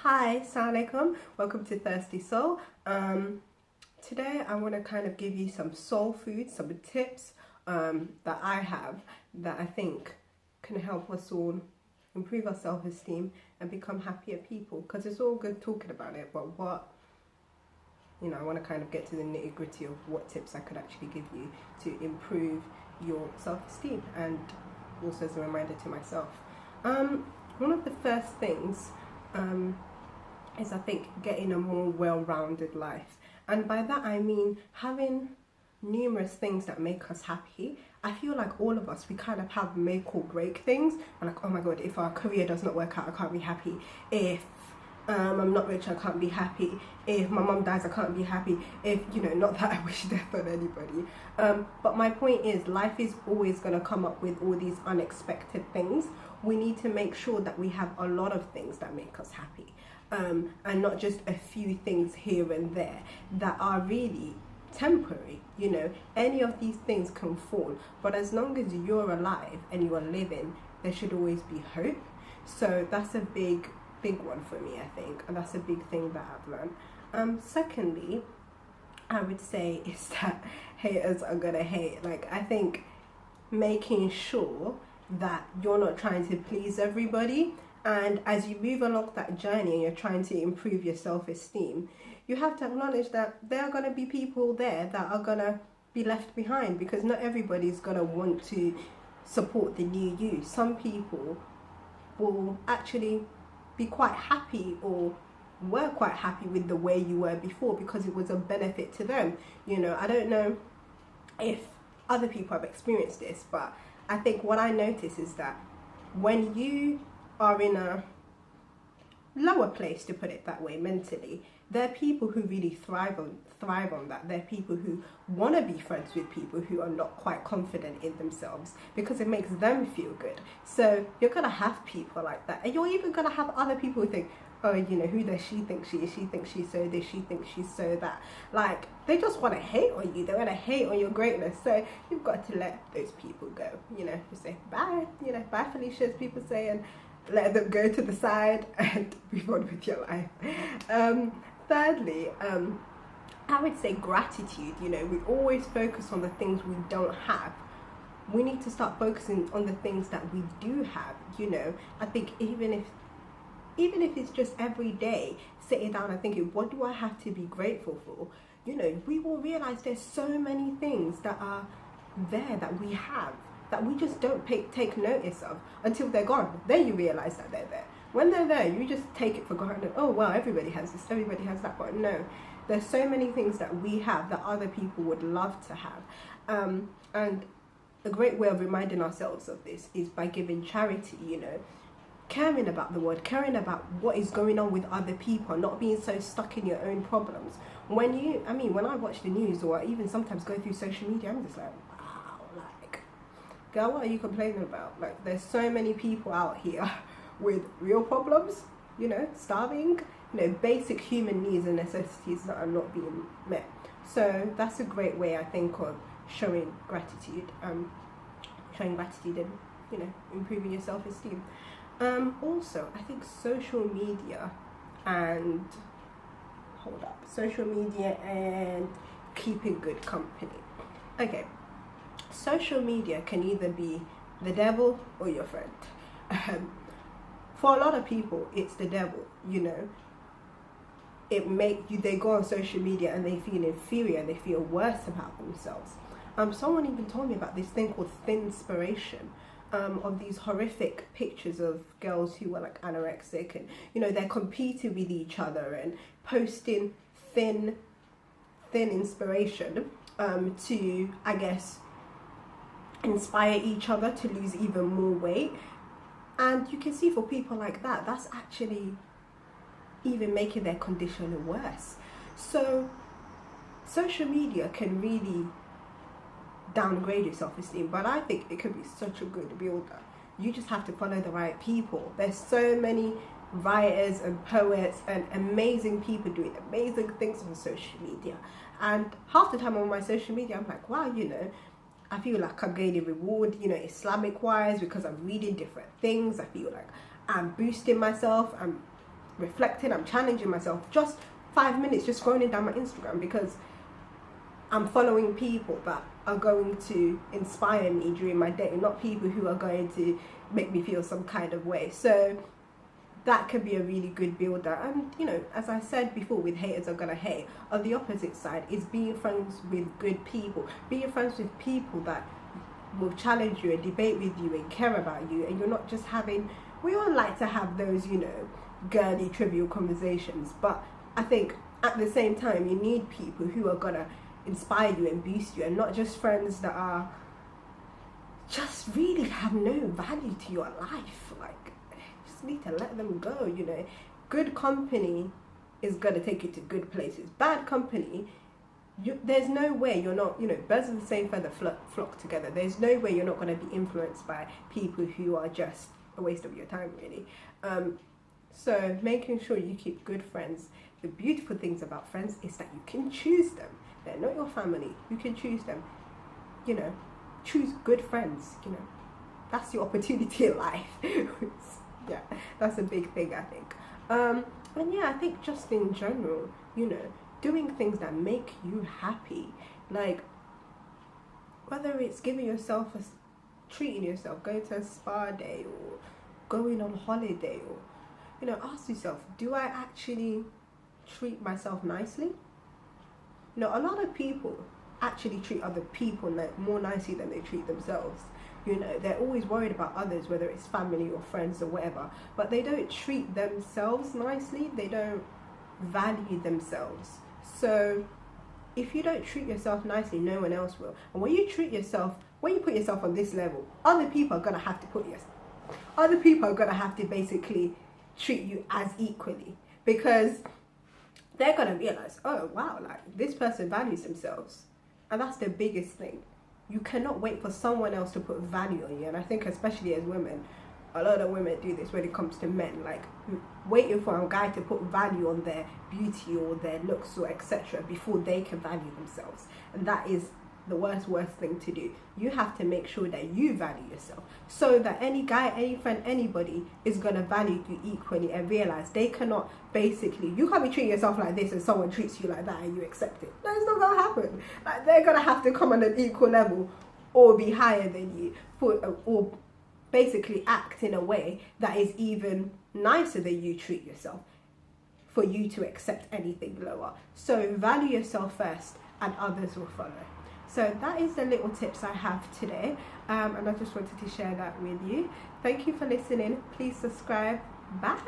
Hi, Salaam. Welcome to Thirsty Soul. Today I want to kind of give you some soul food, some tips that I have that I think can help us all improve our self-esteem and become happier people. Because it's all good talking about it, but I want to kind of get to the nitty-gritty of what tips I could actually give you to improve your self-esteem, and also as a reminder to myself. One of the first things is, I think, getting a more well-rounded life. And by that I mean having numerous things that make us happy. I feel like all of us, we kind of have make or break things. And like, oh my god, if our career does not work out, I can't be happy. If I'm not rich, I can't be happy. If my mom dies, I can't be happy. If, not that I wish death on anybody. But my point is, life is always going to come up with all these unexpected things. We need to make sure that we have a lot of things that make us happy. And not just a few things here and there that are really temporary. Any of these things can fall, but as long as you're alive and you are living, there should always be hope. So that's a big one for me, I think, and that's a big thing that I've learned. Secondly, I would say is that haters are gonna hate. Like, I think making sure that you're not trying to please everybody, and as you move along that journey and you're trying to improve your self-esteem, you have to acknowledge that there are going to be people there that are going to be left behind, because not everybody's going to want to support the new you. Some people will actually be quite happy, or were quite happy with the way you were before, because it was a benefit to them. I don't know if other people have experienced this, but I think what I notice is that when you are in a lower place, to put it that way, mentally, there are people who really thrive on that. There are people who want to be friends with people who are not quite confident in themselves, because it makes them feel good. So you're gonna have people like that, and you're even gonna have other people who think, oh, who does she think she is? She thinks she's so this, she thinks she's so that. Like, they just want to hate on you. They want to hate on your greatness. So you've got to let those people go. Just say bye. Bye, Felicia, as people say, and let them go to the side and move on with your life. Thirdly, I would say gratitude. We always focus on the things we don't have. We need to start focusing on the things that we do have. I think even if it's just every day sitting down and thinking, what do I have to be grateful for? We will realize there's so many things that are there that we have, that we just don't take notice of until they're gone. Then you realize that they're there. When they're there, you just take it for granted. Oh, well, everybody has this, everybody has that. But no, there's so many things that we have that other people would love to have. And a great way of reminding ourselves of this is by giving charity, caring about the world, caring about what is going on with other people, not being so stuck in your own problems. When I watch the news, or even sometimes go through social media, I'm just like, wow, like, girl, what are you complaining about? Like, there's so many people out here with real problems, starving, basic human needs and necessities that are not being met. So that's a great way, I think, of showing gratitude and improving your self-esteem. Also, I think social media and keeping good company. Okay, social media can either be the devil or your friend. For a lot of people, it's the devil. They go on social media and they feel inferior, they feel worse about themselves. Someone even told me about this thing called thinspiration, of these horrific pictures of girls who were like anorexic, and they're competing with each other and posting thin inspiration to, I guess, inspire each other to lose even more weight. And you can see for people like that, that's actually even making their condition worse. So social media can really downgrade your self-esteem, but I think it can be such a good builder. You just have to follow the right people. There's so many writers and poets and amazing people doing amazing things on social media, and half the time on my social media I'm like, wow, I feel like I'm gaining reward, Islamic wise, because I'm reading different things. I feel like I'm boosting myself, I'm reflecting, I'm challenging myself. Just 5 minutes, just scrolling down my Instagram, because I'm following people that are going to inspire me during my day, not people who are going to make me feel some kind of way. So that can be a really good builder. And you know, as I said before, with haters are gonna hate, on the opposite side is being friends with good people, being friends with people that will challenge you and debate with you and care about you, and you're not just having, we all like to have those, you know, girly trivial conversations, but I think at the same time you need people who are gonna inspire you and boost you, and not just friends that are just really have no value to your life. Like, you just need to let them go, you know. Good company is gonna take you to good places. Bad company, there's no way you're not, you know, birds of the same feather flock together. There's no way you're not going to be influenced by people who are just a waste of your time, really. So making sure you keep good friends. The beautiful things about friends is that you can choose them. They're not your family. You can choose them. You know, choose good friends. You know, that's your opportunity in life. Yeah, that's a big thing, I think. And yeah, I think just in general, you know, doing things that make you happy, like whether it's giving yourself treating yourself, going to a spa day, or going on holiday, or, you know, ask yourself, do I actually treat myself nicely? You know, a lot of people actually treat other people more nicely than they treat themselves. You know, they're always worried about others, whether it's family or friends or whatever, but they don't treat themselves nicely. They don't value themselves. So if you don't treat yourself nicely, no one else will. And when you put yourself on this level, other people are gonna have to basically treat you as equally, because they're gonna realize, oh wow, like this person values themselves. And that's the biggest thing. You cannot wait for someone else to put value on you. And I think especially as women, a lot of women do this when it comes to men, like waiting for a guy to put value on their beauty or their looks or etc. before they can value themselves. And that is the worst thing to do. You have to make sure that you value yourself, so that any guy, any friend, anybody is going to value you equally and realize they cannot basically, you can't be treating yourself like this and someone treats you like that and you accept it. No, it's not going to happen. Like, they're going to have to come on an equal level or be higher than you, or basically act in a way that is even nicer than you treat yourself for you to accept anything lower. So value yourself first and others will follow. So that is the little tips I have today, and I just wanted to share that with you. Thank you for listening. Please subscribe. Bye.